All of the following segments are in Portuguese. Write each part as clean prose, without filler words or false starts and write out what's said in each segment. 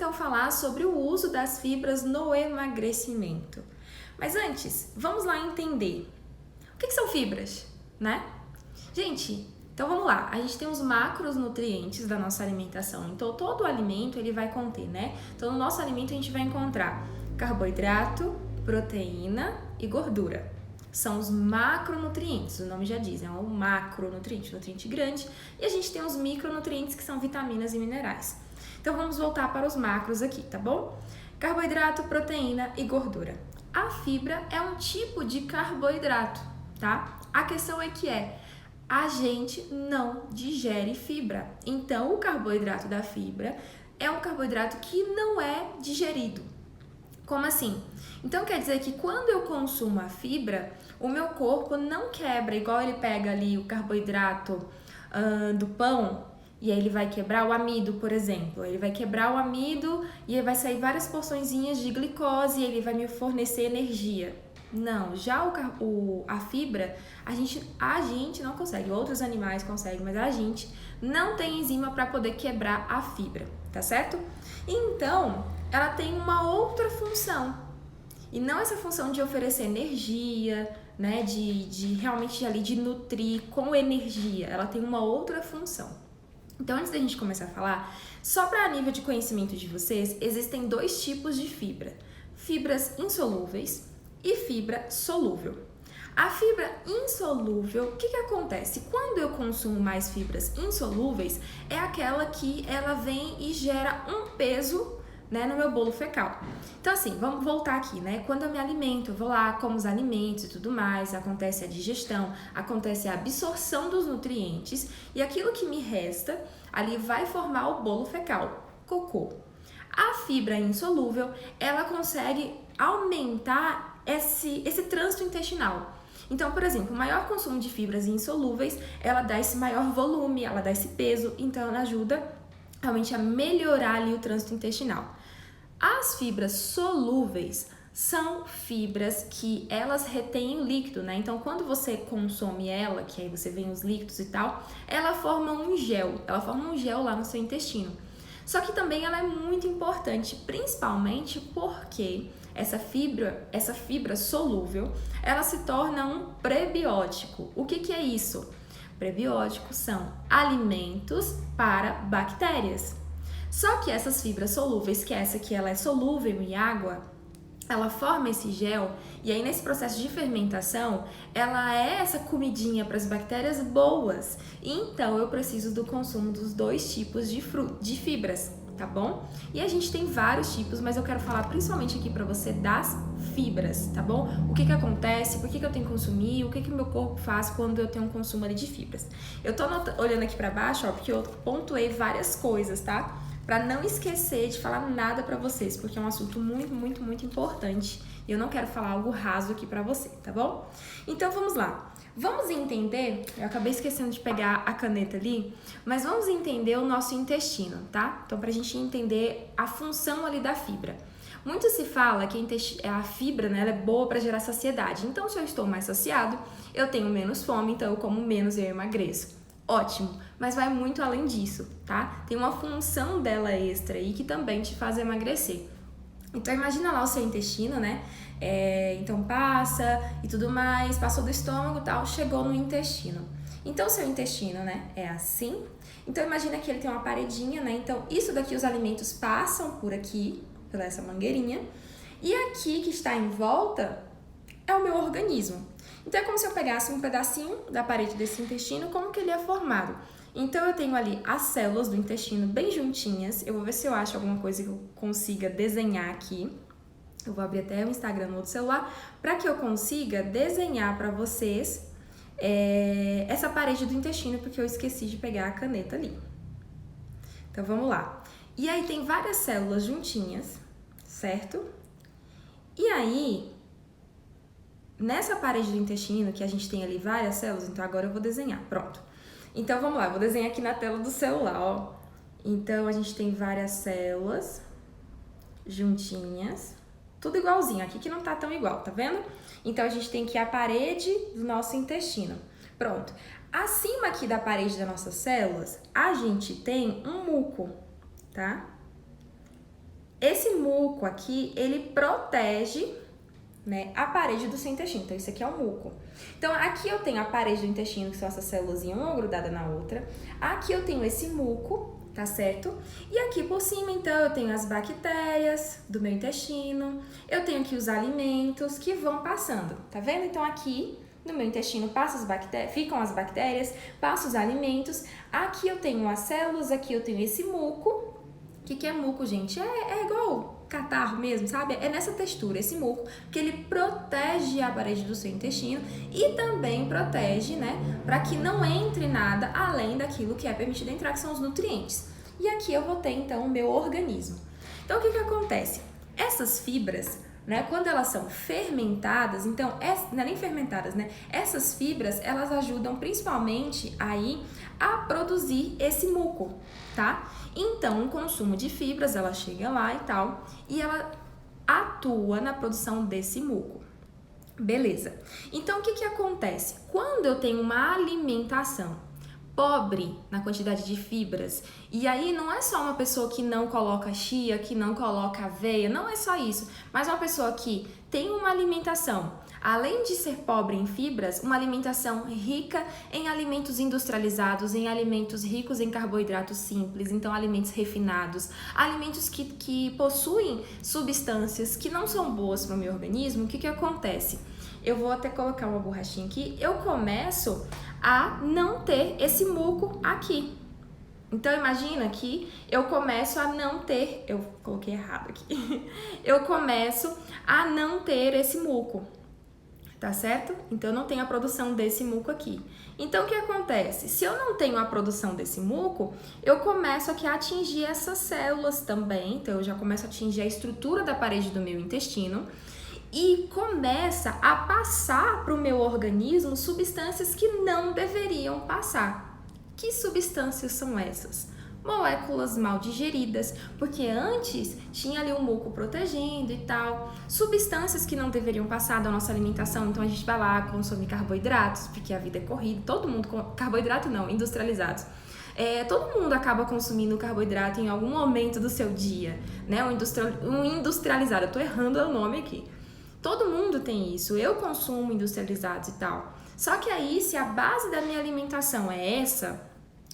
então falar sobre o uso das fibras no emagrecimento. Mas antes, vamos lá entender. O que são fibras, né? Gente, então vamos lá. A gente tem os macronutrientes da nossa alimentação. Então todo o alimento ele vai conter, né? Então no nosso alimento a gente vai encontrar carboidrato, proteína e gordura. São os macronutrientes, o nome já diz, é um macronutriente, nutriente grande. E a gente tem os micronutrientes que são vitaminas e minerais. Então vamos voltar para os macros aqui, tá bom? Carboidrato, proteína e gordura. A fibra é um tipo de carboidrato, tá? A questão é que a gente não digere fibra. Então, o carboidrato da fibra é um carboidrato que não é digerido. Como assim? Então, quer dizer que quando eu consumo a fibra, o meu corpo não quebra, igual ele pega ali o carboidrato do pão, e aí ele vai quebrar o amido, por exemplo. Ele vai quebrar o amido e aí vai sair várias porçõezinhas de glicose e ele vai me fornecer energia. Não, já a fibra, a gente não consegue, outros animais conseguem, mas a gente não tem enzima para poder quebrar a fibra, tá certo? Então, ela tem uma outra função, e não essa função de oferecer energia, né, de realmente ali de nutrir com energia, ela tem uma outra função. Então, antes da gente começar a falar, só para nível de conhecimento de vocês, existem dois tipos de fibra: fibras insolúveis e fibra solúvel. A fibra insolúvel, o que acontece? Quando eu consumo mais fibras insolúveis, é aquela que ela vem e gera um peso, né, no meu bolo fecal. Então assim, vamos voltar aqui, né? Quando eu me alimento, eu vou lá, como os alimentos e tudo mais, acontece a digestão, acontece a absorção dos nutrientes e aquilo que me resta ali vai formar o bolo fecal, cocô. A fibra insolúvel, ela consegue aumentar esse trânsito intestinal. Então, por exemplo, o maior consumo de fibras insolúveis, ela dá esse maior volume, ela dá esse peso, então ela ajuda realmente a melhorar ali o trânsito intestinal. As fibras solúveis são fibras que elas retêm líquido, né? Então, quando você consome ela, que aí você vê os líquidos e tal, ela forma um gel lá no seu intestino. Só que também ela é muito importante, principalmente porque essa fibra solúvel, ela se torna um prebiótico. O que é isso? Prebióticos são alimentos para bactérias. Só que essas fibras solúveis, que essa aqui ela é solúvel em água, ela forma esse gel e aí nesse processo de fermentação, ela é essa comidinha para as bactérias boas. Então eu preciso do consumo dos dois tipos de fibras, tá bom? E a gente tem vários tipos, mas eu quero falar principalmente aqui para você das fibras, tá bom? O que acontece, por que eu tenho que consumir, o que o meu corpo faz quando eu tenho um consumo ali de fibras. Eu tô olhando aqui para baixo, ó, porque eu pontuei várias coisas, tá? Para não esquecer de falar nada para vocês, porque é um assunto muito, muito, muito importante e eu não quero falar algo raso aqui para você, tá bom? Então vamos lá. Vamos entender, eu acabei esquecendo de pegar a caneta ali, mas vamos entender o nosso intestino, tá? Então pra gente entender a função ali da fibra. Muito se fala que a fibra, né, ela é boa para gerar saciedade. Então se eu estou mais saciado, eu tenho menos fome, então eu como menos e eu emagreço. Ótimo, mas vai muito além disso, tá? Tem uma função dela extra aí que também te faz emagrecer. Então imagina lá o seu intestino, né? Então passa e tudo mais, passou do estômago e tal, chegou no intestino. Então o seu intestino, né, é assim. Então imagina que ele tem uma paredinha, né? Então isso daqui, os alimentos passam por aqui, pela essa mangueirinha. E aqui que está em volta é o meu organismo. Então é como se eu pegasse um pedacinho da parede desse intestino, como que ele é formado. Então eu tenho ali as células do intestino bem juntinhas. Eu vou ver se eu acho alguma coisa que eu consiga desenhar aqui. Eu vou abrir até o Instagram no outro celular para que eu consiga desenhar para vocês essa parede do intestino, porque eu esqueci de pegar a caneta ali. Então vamos lá. E aí tem várias células juntinhas, certo? E aí, nessa parede do intestino, que a gente tem ali várias células, então agora eu vou desenhar, pronto. Então vamos lá, eu vou desenhar aqui na tela do celular, ó. Então a gente tem várias células juntinhas, tudo igualzinho, aqui que não tá tão igual, tá vendo? Então a gente tem aqui a parede do nosso intestino. Pronto. Acima aqui da parede das nossas células, a gente tem um muco, tá? esse muco aqui, ele protege, né, a parede do seu intestino. Então, isso aqui é o muco. Então, aqui eu tenho a parede do intestino, que são essas células uma grudada na outra. Aqui eu tenho esse muco, tá certo? E aqui por cima, então, eu tenho as bactérias do meu intestino. Eu tenho aqui os alimentos que vão passando, tá vendo? Então, aqui no meu intestino ficam as bactérias, passam os alimentos. Aqui eu tenho as células, aqui eu tenho esse muco. O que é muco, gente? É igual catarro mesmo, sabe? É nessa textura, esse muco, que ele protege a parede do seu intestino e também protege, né, para que não entre nada além daquilo que é permitido entrar, que são os nutrientes. E aqui eu vou ter, então, o meu organismo. Então, o que acontece? Essas fibras, né, quando elas são fermentadas, então, não é nem fermentadas, né? Essas fibras, elas ajudam principalmente aí a produzir esse muco, tá? Então, o consumo de fibras, ela chega lá e tal, e ela atua na produção desse muco. Beleza. Então, o que acontece? Quando eu tenho uma alimentação pobre na quantidade de fibras, e aí não é só uma pessoa que não coloca chia, que não coloca aveia, não é só isso, mas uma pessoa que tem uma alimentação, além de ser pobre em fibras, uma alimentação rica em alimentos industrializados, em alimentos ricos em carboidratos simples, então alimentos refinados, alimentos que possuem substâncias que não são boas para o meu organismo. O que acontece? Eu vou até colocar uma borrachinha aqui, eu começo a não ter esse muco aqui. Então, imagina que eu começo a não ter... Eu coloquei errado aqui. Eu começo a não ter esse muco, tá certo? Então, eu não tenho a produção desse muco aqui. Então, o que acontece? Se eu não tenho a produção desse muco, eu começo aqui a atingir essas células também. Então, eu já começo a atingir a estrutura da parede do meu intestino e começa a passar para o meu organismo substâncias que não deveriam passar. Que substâncias são essas? Moléculas mal digeridas, porque antes tinha ali um muco protegendo e tal. Substâncias que não deveriam passar da nossa alimentação, então a gente vai lá consumir carboidratos, porque a vida é corrida, todo mundo... Carboidrato não, industrializados. Todo mundo acaba consumindo carboidrato em algum momento do seu dia, né? Um industrializado, eu tô errando o nome aqui. Todo mundo tem isso, eu consumo industrializados e tal. Só que aí, se a base da minha alimentação é essa,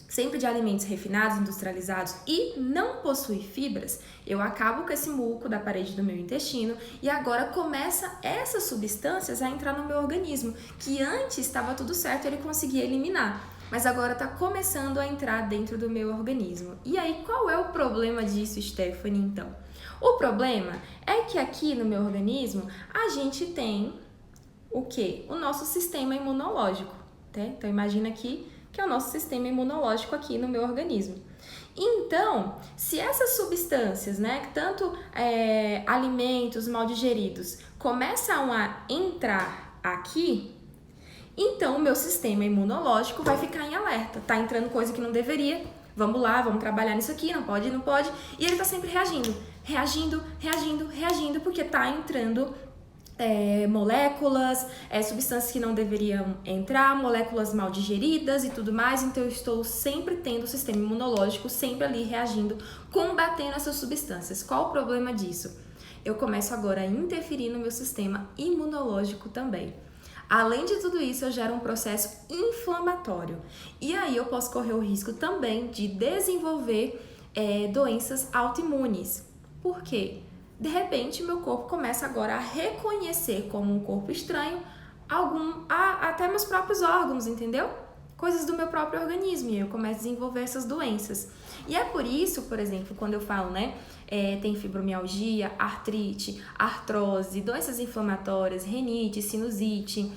sempre de alimentos refinados, industrializados e não possui fibras, eu acabo com esse muco da parede do meu intestino e agora começa essas substâncias a entrar no meu organismo, que antes estava tudo certo, ele conseguia eliminar, mas agora está começando a entrar dentro do meu organismo. E aí, qual é o problema disso, Stephanie, então? O problema é que aqui no meu organismo a gente tem o quê? O nosso sistema imunológico, tá? Então imagina aqui que é o nosso sistema imunológico aqui no meu organismo. Então, se essas substâncias, né, tanto alimentos mal digeridos, começam a entrar aqui, então o meu sistema imunológico vai ficar em alerta. Tá entrando coisa que não deveria, vamos lá, vamos trabalhar nisso aqui, não pode, e ele tá sempre reagindo, porque tá entrando moléculas, substâncias que não deveriam entrar, moléculas mal digeridas e tudo mais. Então eu estou sempre tendo o sistema imunológico sempre ali reagindo, combatendo essas substâncias. Qual o problema disso? Eu começo agora a interferir no meu sistema imunológico também. Além de tudo isso, eu gero um processo inflamatório. E aí eu posso correr o risco também de desenvolver doenças autoimunes. Por quê? De repente, meu corpo começa agora a reconhecer como um corpo estranho até meus próprios órgãos, entendeu? Coisas do meu próprio organismo, e eu começo a desenvolver essas doenças. E é por isso, por exemplo, quando eu falo, né, tem fibromialgia, artrite, artrose, doenças inflamatórias, rinite, sinusite,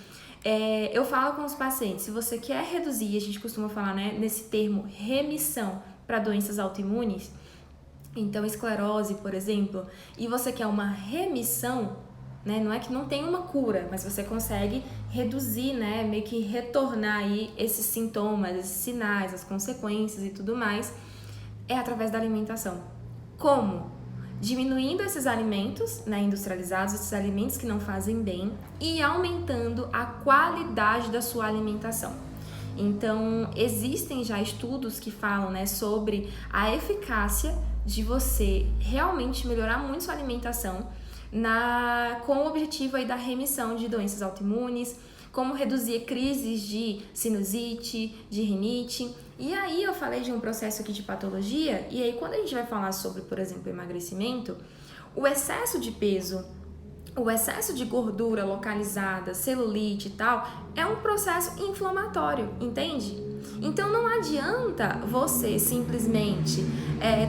eu falo com os pacientes, se você quer reduzir, a gente costuma falar, né, nesse termo remissão para doenças autoimunes, então esclerose, por exemplo, e você quer uma remissão, né, não é que não tem uma cura, mas você consegue reduzir, né, meio que retornar aí esses sintomas, esses sinais, as consequências e tudo mais, é através da alimentação. Como? Diminuindo esses alimentos, né, industrializados, esses alimentos que não fazem bem, e aumentando a qualidade da sua alimentação. Então, existem já estudos que falam, né, sobre a eficácia de você realmente melhorar muito sua alimentação com o objetivo aí da remissão de doenças autoimunes, como reduzir crises de sinusite, de rinite. E aí eu falei de um processo aqui de patologia, e aí quando a gente vai falar sobre, por exemplo, emagrecimento, o excesso de peso, o excesso de gordura localizada, celulite e tal, é um processo inflamatório, entende? Então não adianta você simplesmente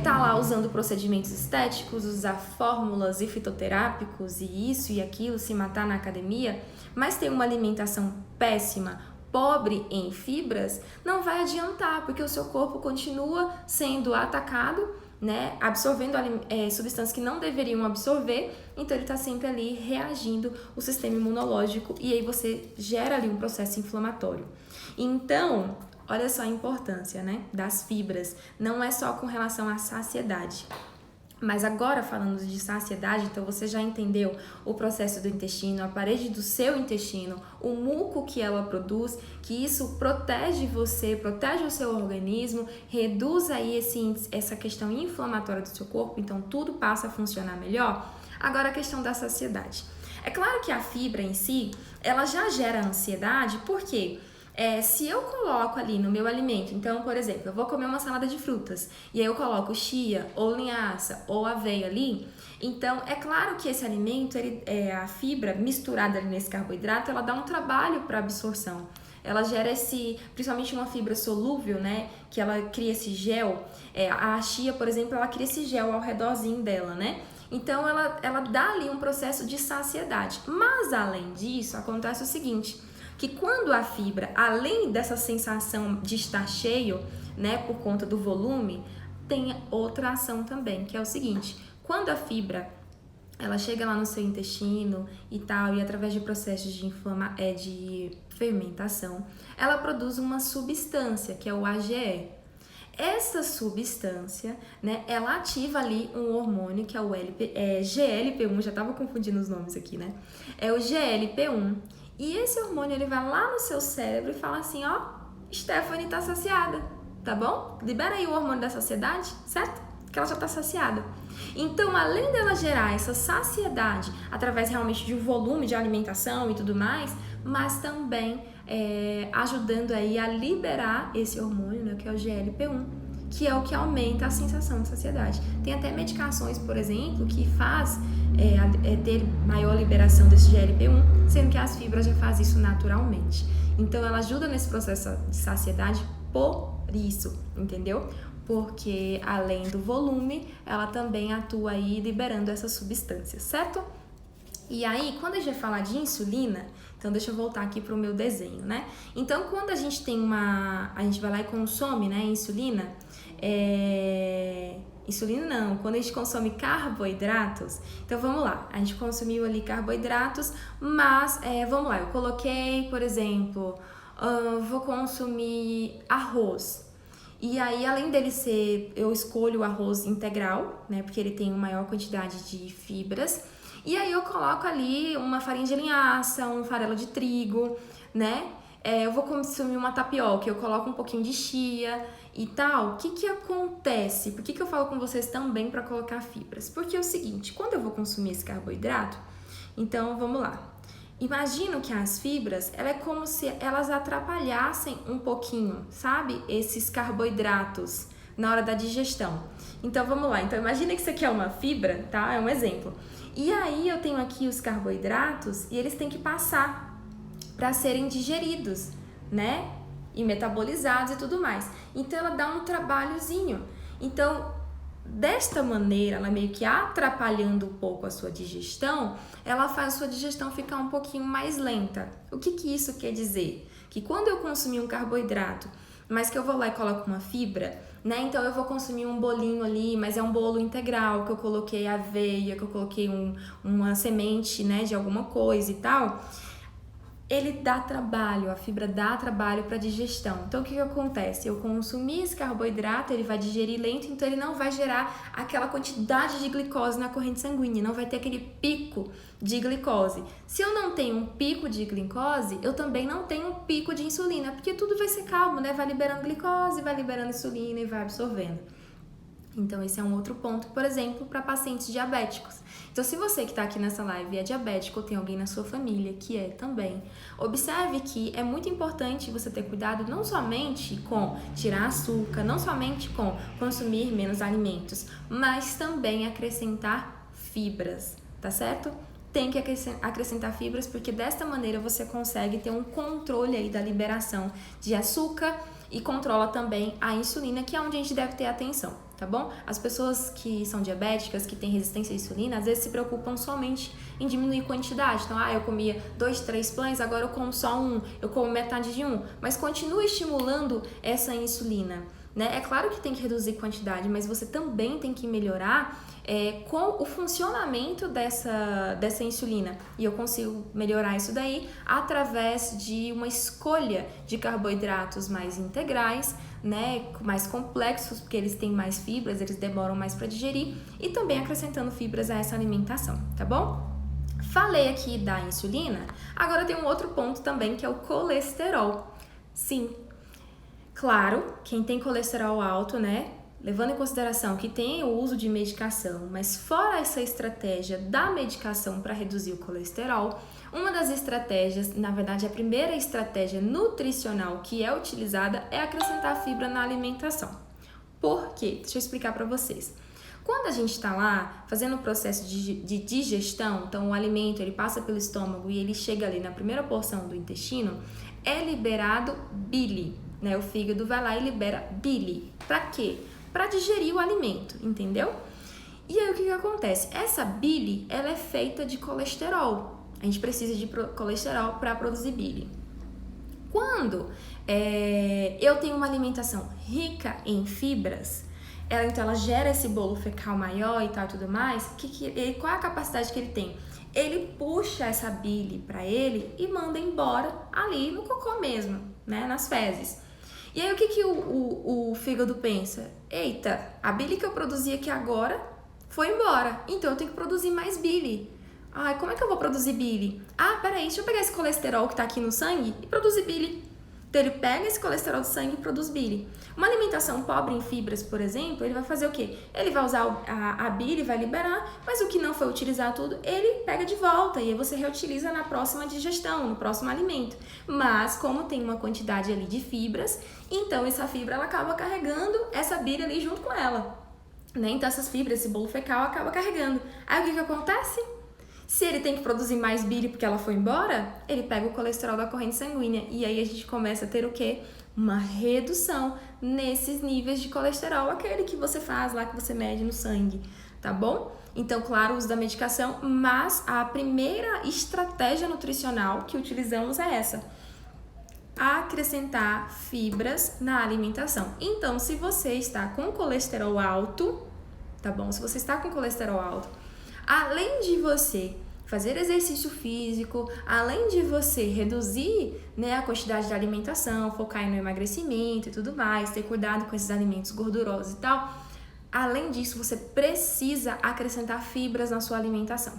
tá lá usando procedimentos estéticos, usar fórmulas e fitoterápicos e isso e aquilo, se matar na academia, mas ter uma alimentação péssima, pobre em fibras, não vai adiantar, porque o seu corpo continua sendo atacado, né, absorvendo substâncias que não deveriam absorver, então ele está sempre ali reagindo o sistema imunológico e aí você gera ali um processo inflamatório. Então, olha só a importância, né, das fibras, não é só com relação à saciedade. Mas agora falando de saciedade, então você já entendeu o processo do intestino, a parede do seu intestino, o muco que ela produz, que isso protege você, protege o seu organismo, reduz aí essa questão inflamatória do seu corpo, então tudo passa a funcionar melhor. Agora a questão da saciedade. É claro que a fibra em si, ela já gera ansiedade, por quê? Se eu coloco ali no meu alimento, então, por exemplo, eu vou comer uma salada de frutas e aí eu coloco chia ou linhaça ou aveia ali, então é claro que esse alimento, a fibra misturada ali nesse carboidrato, ela dá um trabalho para absorção. Ela gera principalmente uma fibra solúvel, né, que ela cria esse gel. A chia, por exemplo, ela cria esse gel ao redorzinho dela, né? Então ela dá ali um processo de saciedade. Mas além disso, acontece o seguinte, que quando a fibra, além dessa sensação de estar cheio, né, por conta do volume, tem outra ação também, que é o seguinte, quando a fibra, ela chega lá no seu intestino e tal, e através de processos de fermentação, ela produz uma substância, que é o AGE. Essa substância, né, ela ativa ali um hormônio que é o GLP-1, já tava confundindo os nomes aqui, né? É o GLP-1. E esse hormônio, ele vai lá no seu cérebro e fala assim, ó, Stephanie tá saciada, tá bom? Libera aí o hormônio da saciedade, certo? Que ela já tá saciada. Então, além dela gerar essa saciedade através realmente de um volume de alimentação e tudo mais, mas também ajudando aí a liberar esse hormônio, né, que é o GLP-1, que é o que aumenta a sensação de saciedade. Tem até medicações, por exemplo, que faz ter maior liberação desse GLP-1, sendo que as fibras já fazem isso naturalmente. Então, ela ajuda nesse processo de saciedade por isso, entendeu? Porque, além do volume, ela também atua aí liberando essas substâncias, certo? E aí, quando a gente vai falar de insulina, então deixa eu voltar aqui para o meu desenho, né? Então, quando a gente a gente vai lá e consome, né, insulina, insulina não, quando a gente consome carboidratos, então vamos lá, a gente consumiu ali carboidratos, mas vamos lá, eu coloquei, por exemplo, vou consumir arroz. E aí, além dele eu escolho o arroz integral, né, porque ele tem uma maior quantidade de fibras. E aí eu coloco ali uma farinha de linhaça, um farelo de trigo, né? Eu vou consumir uma tapioca, eu coloco um pouquinho de chia e tal. O que acontece? Por que eu falo com vocês também para colocar fibras? Porque é o seguinte, quando eu vou consumir esse carboidrato, então vamos lá. Imagino que as fibras, ela é como se elas atrapalhassem um pouquinho, sabe? Esses carboidratos na hora da digestão. Então vamos lá, então imagina que isso aqui é uma fibra, tá? É um exemplo. E aí eu tenho aqui os carboidratos e eles têm que passar para serem digeridos, né? E metabolizados e tudo mais. Então ela dá um trabalhozinho. Então, desta maneira, ela meio que atrapalhando um pouco a sua digestão, ela faz a sua digestão ficar um pouquinho mais lenta. O que isso quer dizer? Que quando eu consumir um carboidrato, mas que eu vou lá e coloco uma fibra, né? Então eu vou consumir um bolinho ali, mas é um bolo integral, que eu coloquei aveia, que eu coloquei uma semente, né, de alguma coisa e tal. Ele dá trabalho, a fibra dá trabalho para digestão. Então o que acontece? Eu consumi esse carboidrato, ele vai digerir lento, então ele não vai gerar aquela quantidade de glicose na corrente sanguínea, não vai ter aquele pico de glicose. Se eu não tenho um pico de glicose, eu também não tenho um pico de insulina, porque tudo vai ser calmo, né? Vai liberando glicose, vai liberando insulina e vai absorvendo. Então, esse é um outro ponto, por exemplo, para pacientes diabéticos. Então, se você que está aqui nessa live é diabético ou tem alguém na sua família que é também, observe que é muito importante você ter cuidado não somente com tirar açúcar, não somente com consumir menos alimentos, mas também acrescentar fibras, tá certo? Tem que acrescentar fibras porque desta maneira você consegue ter um controle aí da liberação de açúcar e controla também a insulina, que é onde a gente deve ter atenção, tá bom? As pessoas que são diabéticas, que têm resistência à insulina, às vezes se preocupam somente em diminuir quantidade. Então, eu comia 2, 3 pães, agora eu como só um, eu como metade de um, mas continua estimulando essa insulina, né? É claro que tem que reduzir quantidade, mas você também tem que melhorar com o funcionamento dessa insulina. E eu consigo melhorar isso daí através de uma escolha de carboidratos mais integrais, né, mais complexos, porque eles têm mais fibras, eles demoram mais para digerir, e também acrescentando fibras a essa alimentação, tá bom? Falei aqui da insulina, agora tem um outro ponto também que é o colesterol. Sim, claro, quem tem colesterol alto, né, levando em consideração que tem o uso de medicação, mas fora essa estratégia da medicação para reduzir o colesterol, uma das estratégias, na verdade a primeira estratégia nutricional que é utilizada é acrescentar fibra na alimentação. Por quê? Deixa eu explicar para vocês. Quando a gente está lá fazendo o processo de digestão, então o alimento ele passa pelo estômago e ele chega ali na primeira porção do intestino, é liberado bile, né? O fígado vai lá e libera bile. Para quê? Para digerir o alimento, entendeu? E aí o que acontece? Essa bile, ela é feita de colesterol. A gente precisa de colesterol para produzir bile. Quando eu tenho uma alimentação rica em fibras, então ela gera esse bolo fecal maior e tal e tudo mais, qual é a capacidade que ele tem? Ele puxa essa bile para ele e manda embora ali no cocô mesmo, né, nas fezes. E aí o que o fígado pensa? Eita, a bile que eu produzi aqui agora foi embora, então eu tenho que produzir mais bile. Ai, como é que eu vou produzir bile? Peraí, deixa eu pegar esse colesterol que tá aqui no sangue e produzir bile. Então ele pega esse colesterol do sangue e produz bile. Uma alimentação pobre em fibras, por exemplo, ele vai fazer o quê? Ele vai usar a bile, vai liberar, mas o que não foi utilizar tudo, ele pega de volta e aí você reutiliza na próxima digestão, no próximo alimento. Mas como tem uma quantidade ali de fibras, então essa fibra ela acaba carregando essa bile ali junto com ela, né? Então essas fibras, esse bolo fecal acaba carregando. Aí o que acontece? Se ele tem que produzir mais bile porque ela foi embora, ele pega o colesterol da corrente sanguínea e aí a gente começa a ter o quê? Uma redução nesses níveis de colesterol, aquele que você faz lá, que você mede no sangue, tá bom? Então, claro, o uso da medicação, mas a primeira estratégia nutricional que utilizamos é essa: acrescentar fibras na alimentação. Então, se você está com colesterol alto, tá bom? Se você está com colesterol alto, além de você fazer exercício físico, além de você reduzir, né, a quantidade de alimentação, focar no emagrecimento e tudo mais, ter cuidado com esses alimentos gordurosos e tal, além disso, você precisa acrescentar fibras na sua alimentação.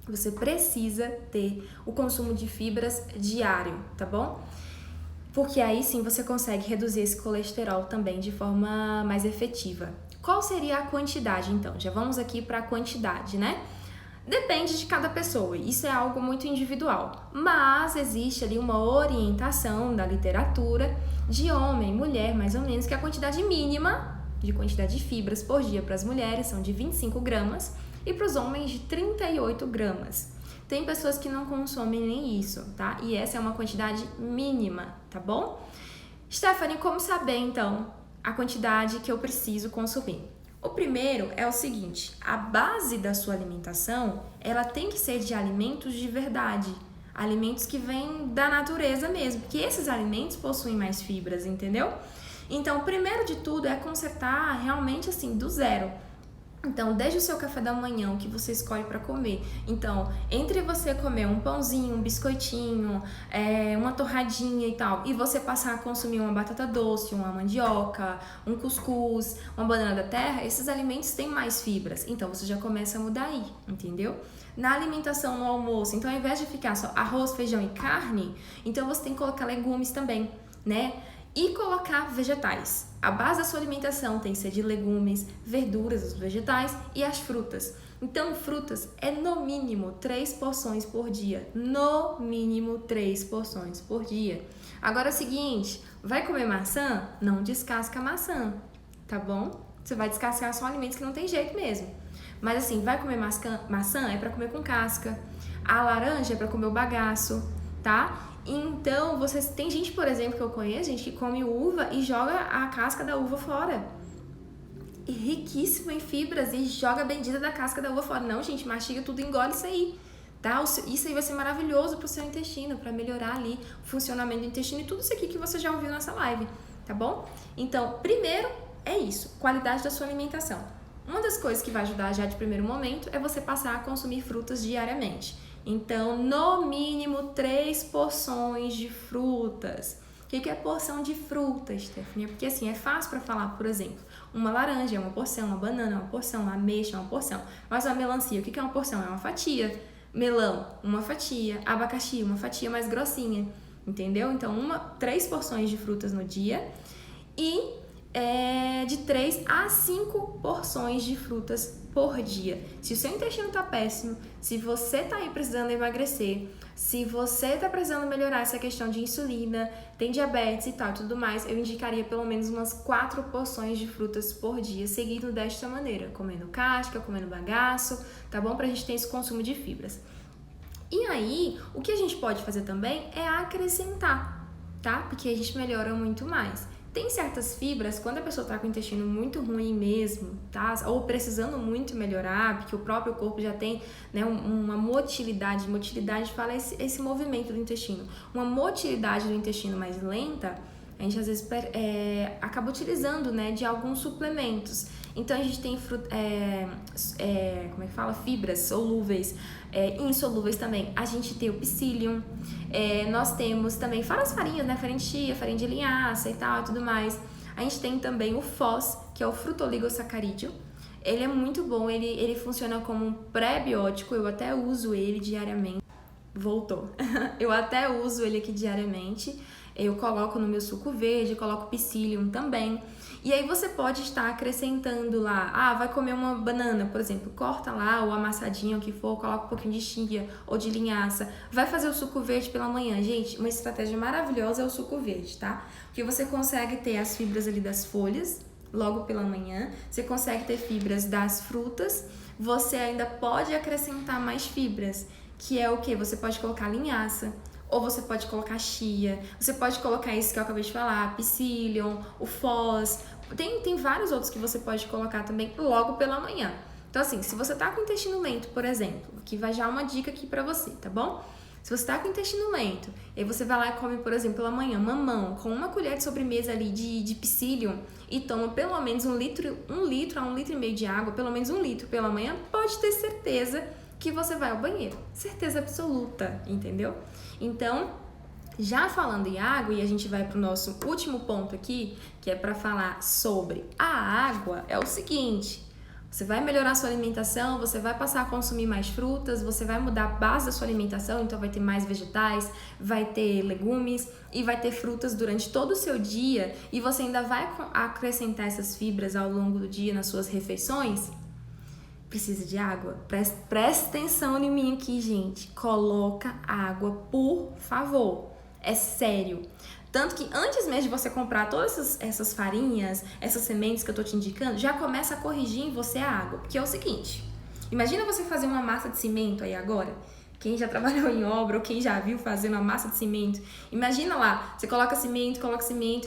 Você precisa ter o consumo de fibras diário, tá bom? Porque aí sim você consegue reduzir esse colesterol também de forma mais efetiva. Qual seria a quantidade, então? Já vamos aqui para a quantidade, né? Depende de cada pessoa, isso é algo muito individual, mas existe ali uma orientação da literatura de homem e mulher, mais ou menos, que a quantidade mínima de quantidade de fibras por dia para as mulheres são de 25 gramas e para os homens de 38 gramas. Tem pessoas que não consomem nem isso, tá? E essa é uma quantidade mínima, tá bom? Stephanie, como saber, então, a quantidade que eu preciso consumir? O primeiro é o seguinte: a base da sua alimentação, ela tem que ser de alimentos de verdade, alimentos que vêm da natureza mesmo, porque esses alimentos possuem mais fibras, entendeu? Então, o primeiro de tudo é consertar realmente assim, do zero. Então, desde o seu café da manhã, o que você escolhe para comer. Então, entre você comer um pãozinho, um biscoitinho, uma torradinha e tal, e você passar a consumir uma batata doce, uma mandioca, um cuscuz, uma banana da terra, esses alimentos têm mais fibras. Então, você já começa a mudar aí, entendeu? Na alimentação, no almoço, então ao invés de ficar só arroz, feijão e carne, então você tem que colocar legumes também, né? E colocar vegetais. A base da sua alimentação tem que ser de legumes, verduras, os vegetais e as frutas. Então, frutas é no mínimo 3 porções por dia. No mínimo 3 porções por dia. Agora é o seguinte, vai comer maçã? Não descasca a maçã, tá bom? Você vai descascar só alimentos que não tem jeito mesmo. Mas assim, vai comer maçã é para comer com casca. A laranja é para comer o bagaço, tá? Então, tem gente, por exemplo, que eu conheço, gente que come uva e joga a casca da uva fora. E riquíssimo em fibras e joga a bendita da casca da uva fora. Não, gente, mastiga tudo e engole isso aí, tá? Isso aí vai ser maravilhoso pro seu intestino, para melhorar ali o funcionamento do intestino e tudo isso aqui que você já ouviu nessa live, tá bom? Então, primeiro é isso, qualidade da sua alimentação. Uma das coisas que vai ajudar já de primeiro momento é você passar a consumir frutas diariamente. Então, no mínimo 3 porções de frutas. O que é porção de frutas, Stephanie? Porque assim, é fácil para falar, por exemplo, uma laranja é uma porção, uma banana é uma porção, uma ameixa é uma porção. Mas uma melancia, o que é uma porção? É uma fatia. Melão, uma fatia. Abacaxi, uma fatia mais grossinha. Entendeu? Então, 3 porções de frutas no dia e de 3 a 5 porções de frutas por dia. Se o seu intestino tá péssimo, se você tá aí precisando emagrecer, se você tá precisando melhorar essa questão de insulina, tem diabetes e tal, tudo mais, eu indicaria pelo menos umas 4 porções de frutas por dia, seguindo desta maneira, comendo casca, comendo bagaço, tá bom? Pra gente ter esse consumo de fibras. E aí, o que a gente pode fazer também é acrescentar, tá? Porque a gente melhora muito mais. Tem certas fibras, quando a pessoa tá com o intestino muito ruim mesmo, tá? Ou precisando muito melhorar, porque o próprio corpo já tem, né, uma motilidade fala esse movimento do intestino. Uma motilidade do intestino mais lenta, a gente às vezes acaba utilizando, né, de alguns suplementos. Então a gente tem fibras solúveis, insolúveis também. A gente tem o psyllium, nós temos também várias farinhas, né? Farinha de chia, farinha de linhaça e tal, tudo mais. A gente tem também o FOS, que é o frutoligosacarídeo. Ele é muito bom, ele funciona como um pré-biótico, eu até uso ele diariamente. Voltou. Eu até uso ele aqui diariamente. Eu coloco no meu suco verde, coloco psyllium também. E aí você pode estar acrescentando lá, vai comer uma banana, por exemplo, corta lá o amassadinho, o que for, coloca um pouquinho de chia ou de linhaça, vai fazer o suco verde pela manhã. Gente, uma estratégia maravilhosa é o suco verde, tá? Porque você consegue ter as fibras ali das folhas logo pela manhã, você consegue ter fibras das frutas, você ainda pode acrescentar mais fibras, que é o que? Você pode colocar linhaça, ou você pode colocar chia, você pode colocar isso que eu acabei de falar, psyllium, o FOS, tem vários outros que você pode colocar também logo pela manhã. Então assim, se você tá com o intestino lento, por exemplo, que vai já uma dica aqui pra você, tá bom? Se você tá com o intestino lento, aí você vai lá e come, por exemplo, pela manhã, mamão, com uma colher de sobremesa ali de psyllium e toma pelo menos 1 litro a 1,5 litro de água, pelo menos 1 litro pela manhã, pode ter certeza que você vai ao banheiro. Certeza absoluta, entendeu? Então, já falando em água, e a gente vai para o nosso último ponto aqui, que é para falar sobre a água, é o seguinte: você vai melhorar a sua alimentação, você vai passar a consumir mais frutas, você vai mudar a base da sua alimentação, então vai ter mais vegetais, vai ter legumes e vai ter frutas durante todo o seu dia, e você ainda vai acrescentar essas fibras ao longo do dia nas suas refeições. Precisa de água? Presta atenção em mim aqui, gente. Coloca água, por favor. É sério. Tanto que antes mesmo de você comprar todas essas farinhas, essas sementes que eu tô te indicando, já começa a corrigir em você a água. Porque é o seguinte, imagina você fazer uma massa de cimento aí agora. Quem já trabalhou em obra ou quem já viu fazendo uma massa de cimento. Imagina lá, você coloca cimento,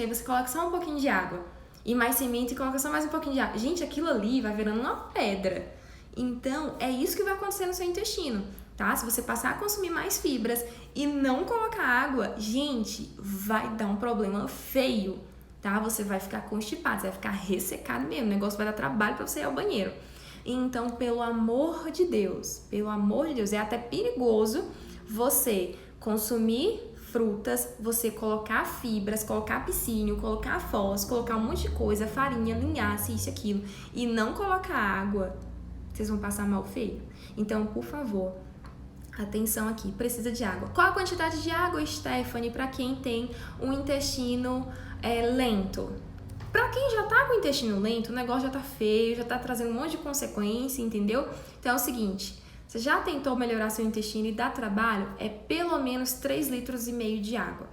aí você coloca só um pouquinho de água. E mais cimento e coloca só mais um pouquinho de água. Gente, aquilo ali vai virando uma pedra. Então, é isso que vai acontecer no seu intestino, tá? Se você passar a consumir mais fibras e não colocar água, gente, vai dar um problema feio, tá? Você vai ficar constipado, você vai ficar ressecado mesmo, o negócio vai dar trabalho pra você ir ao banheiro. Então, pelo amor de Deus, é até perigoso você consumir frutas, você colocar fibras, colocar psyllium, colocar FOS, colocar um monte de coisa, farinha, linhaça, isso e aquilo, e não colocar água. Vocês vão passar mal feio. Então, por favor, Atenção aqui, precisa de água. Qual a quantidade de água, Stephanie, para quem tem um intestino lento? Para quem já tá com o intestino lento, o negócio já tá feio, já tá trazendo um monte de consequência, entendeu? Então é o seguinte, você já tentou melhorar seu intestino e dá trabalho? É pelo menos 3,5 litros de água.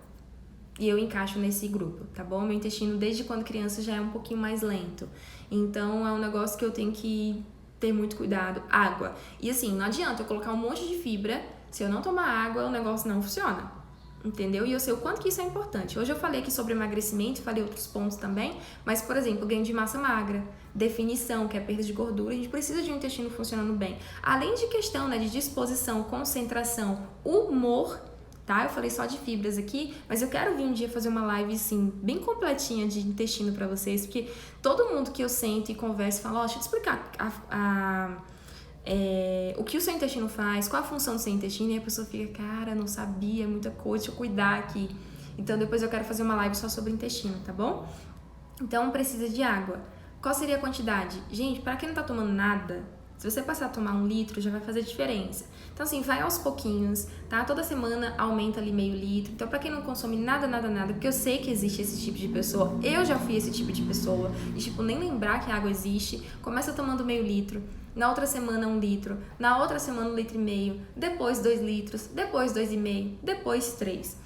E eu encaixo nesse grupo, tá bom? Meu intestino, desde quando criança, já é um pouquinho mais lento. Então é um negócio que eu tenho que ter muito cuidado. Água. E assim, não adianta eu colocar um monte de fibra, se eu não tomar água, o negócio não funciona. Entendeu? E eu sei o quanto que isso é importante. Hoje eu falei aqui sobre emagrecimento, falei outros pontos também, mas, por exemplo, ganho de massa magra, definição, que é perda de gordura, a gente precisa de um intestino funcionando bem. Além de questão, né, de disposição, concentração, humor, tá? Eu falei só de fibras aqui, mas eu quero vir um dia fazer uma live, assim, bem completinha de intestino pra vocês, porque todo mundo que eu sento e converso fala, deixa eu te explicar o que o seu intestino faz, qual a função do seu intestino, e a pessoa fica, cara, não sabia, é muita coisa, deixa eu cuidar aqui. Então depois eu quero fazer uma live só sobre intestino, tá bom? Então precisa de água. Qual seria a quantidade? Gente, para quem não tá tomando nada, se você passar a tomar 1 litro, já vai fazer diferença. Então assim, vai aos pouquinhos, tá? Toda semana aumenta ali meio litro. Então pra quem não consome nada, porque eu sei que existe esse tipo de pessoa, eu já fui esse tipo de pessoa, e tipo, nem lembrar que a água existe, começa tomando meio litro, na outra semana 1 litro, na outra semana 1,5 litro, depois 2 litros, depois 2,5, depois 3.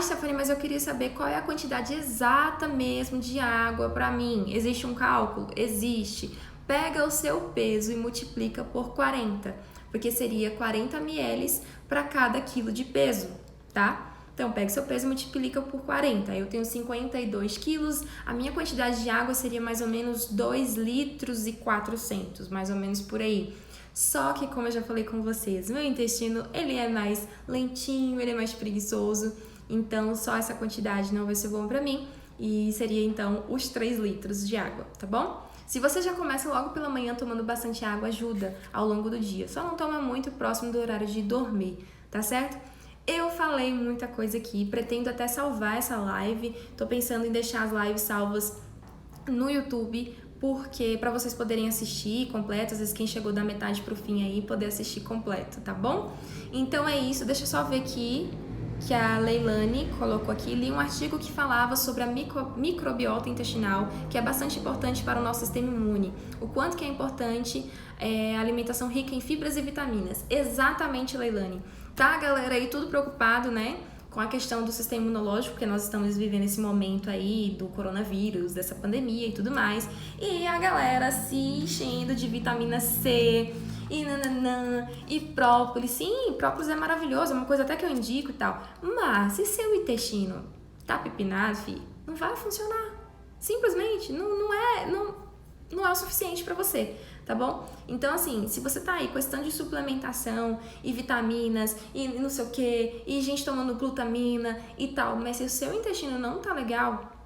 Stephanie, mas eu queria saber qual é a quantidade exata mesmo de água pra mim. Existe um cálculo? Existe. Pega o seu peso e multiplica por 40, porque seria 40 ml para cada quilo de peso, tá? Então, pega o seu peso e multiplica por 40. Eu tenho 52 quilos, a minha quantidade de água seria mais ou menos 2 litros e 400, mais ou menos por aí. Só que, como eu já falei com vocês, meu intestino, ele é mais lentinho, ele é mais preguiçoso, então só essa quantidade não vai ser bom pra mim, e seria então os 3 litros de água, tá bom? Se você já começa logo pela manhã tomando bastante água, ajuda ao longo do dia. Só não toma muito próximo do horário de dormir, tá certo? Eu falei muita coisa aqui, pretendo até salvar essa live. Tô pensando em deixar as lives salvas no YouTube, porque para vocês poderem assistir completo, às vezes quem chegou da metade pro fim aí, poder assistir completo, tá bom? Então é isso, deixa eu só ver aqui que a Leilane colocou aqui, li um artigo que falava sobre a microbiota intestinal, que é bastante importante para o nosso sistema imune. O quanto que é importante a alimentação rica em fibras e vitaminas. Exatamente, Leilane. Tá, galera, aí tudo preocupado, né, com a questão do sistema imunológico, porque nós estamos vivendo esse momento aí do coronavírus, dessa pandemia e tudo mais. E a galera se enchendo de vitamina C, e nananã, e própolis. Sim, própolis é maravilhoso, é uma coisa até que eu indico e tal. Mas se seu intestino tá pepinado, filho, não vai funcionar. Simplesmente não é o suficiente pra você, tá bom? Então, assim, se você tá aí com questão de suplementação e vitaminas e não sei o que, e gente tomando glutamina e tal, mas se o seu intestino não tá legal,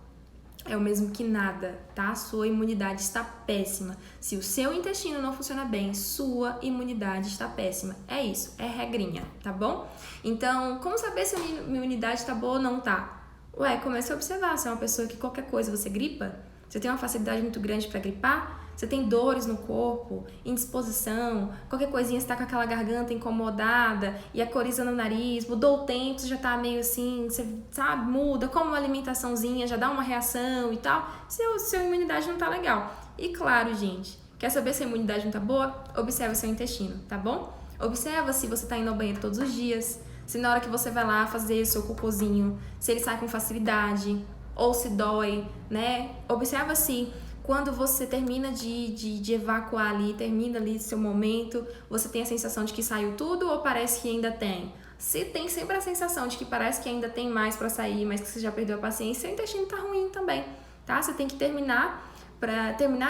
é o mesmo que nada, tá? A sua imunidade está péssima. Se o seu intestino não funciona bem, sua imunidade está péssima. É isso, é regrinha, tá bom? Então, como saber se a minha imunidade está boa ou não tá? Ué, comece a observar. Você é uma pessoa que qualquer coisa você gripa? Você tem uma facilidade muito grande para gripar? Você tem dores no corpo, indisposição, qualquer coisinha você tá com aquela garganta incomodada e a coriza no nariz, mudou o tempo, você já tá meio assim, você sabe, muda, como uma alimentaçãozinha, já dá uma reação e tal, sua imunidade não tá legal. E claro, gente, quer saber se a imunidade não tá boa? Observa o seu intestino, tá bom? Observa se você tá indo ao banheiro todos os dias, se na hora que você vai lá fazer seu cocôzinho, se ele sai com facilidade ou se dói, né? Observa se quando você termina de evacuar ali, termina ali seu momento, você tem a sensação de que saiu tudo ou parece que ainda tem? Se tem sempre a sensação de que parece que ainda tem mais pra sair, mas que você já perdeu a paciência, seu intestino tá ruim também, tá? Você tem que terminar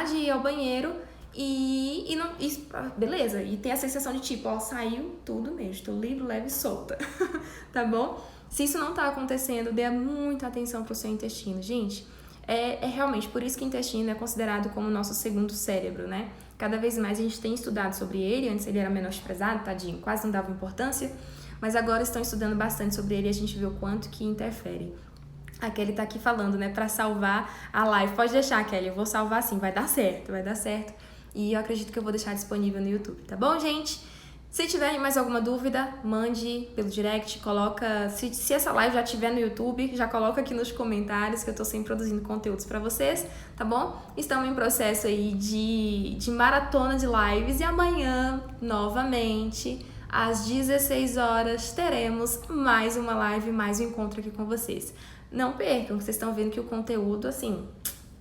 de ir ao banheiro beleza, e ter a sensação de tipo, ó, saiu tudo mesmo, tô livre, leve e solta, tá bom? Se isso não tá acontecendo, dê muita atenção pro seu intestino, gente. É realmente por isso que o intestino é considerado como o nosso segundo cérebro, né? Cada vez mais a gente tem estudado sobre ele, antes ele era menosprezado, tadinho, quase não dava importância, mas agora estão estudando bastante sobre ele e a gente vê o quanto que interfere. A Kelly tá aqui falando, né, pra salvar a live. Pode deixar, Kelly, eu vou salvar sim, vai dar certo. E eu acredito que eu vou deixar disponível no YouTube, tá bom, gente? Se tiverem mais alguma dúvida, mande pelo direct, coloca... Se essa live já estiver no YouTube, já coloca aqui nos comentários, que eu tô sempre produzindo conteúdos pra vocês, tá bom? Estamos em processo aí de maratona de lives e amanhã, novamente, às 16 horas, teremos mais uma live, mais um encontro aqui com vocês. Não percam, vocês estão vendo que o conteúdo, assim,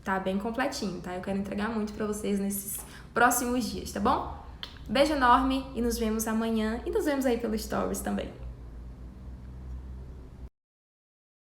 tá bem completinho, tá? Eu quero entregar muito pra vocês nesses próximos dias, tá bom? Beijo enorme e nos vemos amanhã e nos vemos aí pelo Stories também.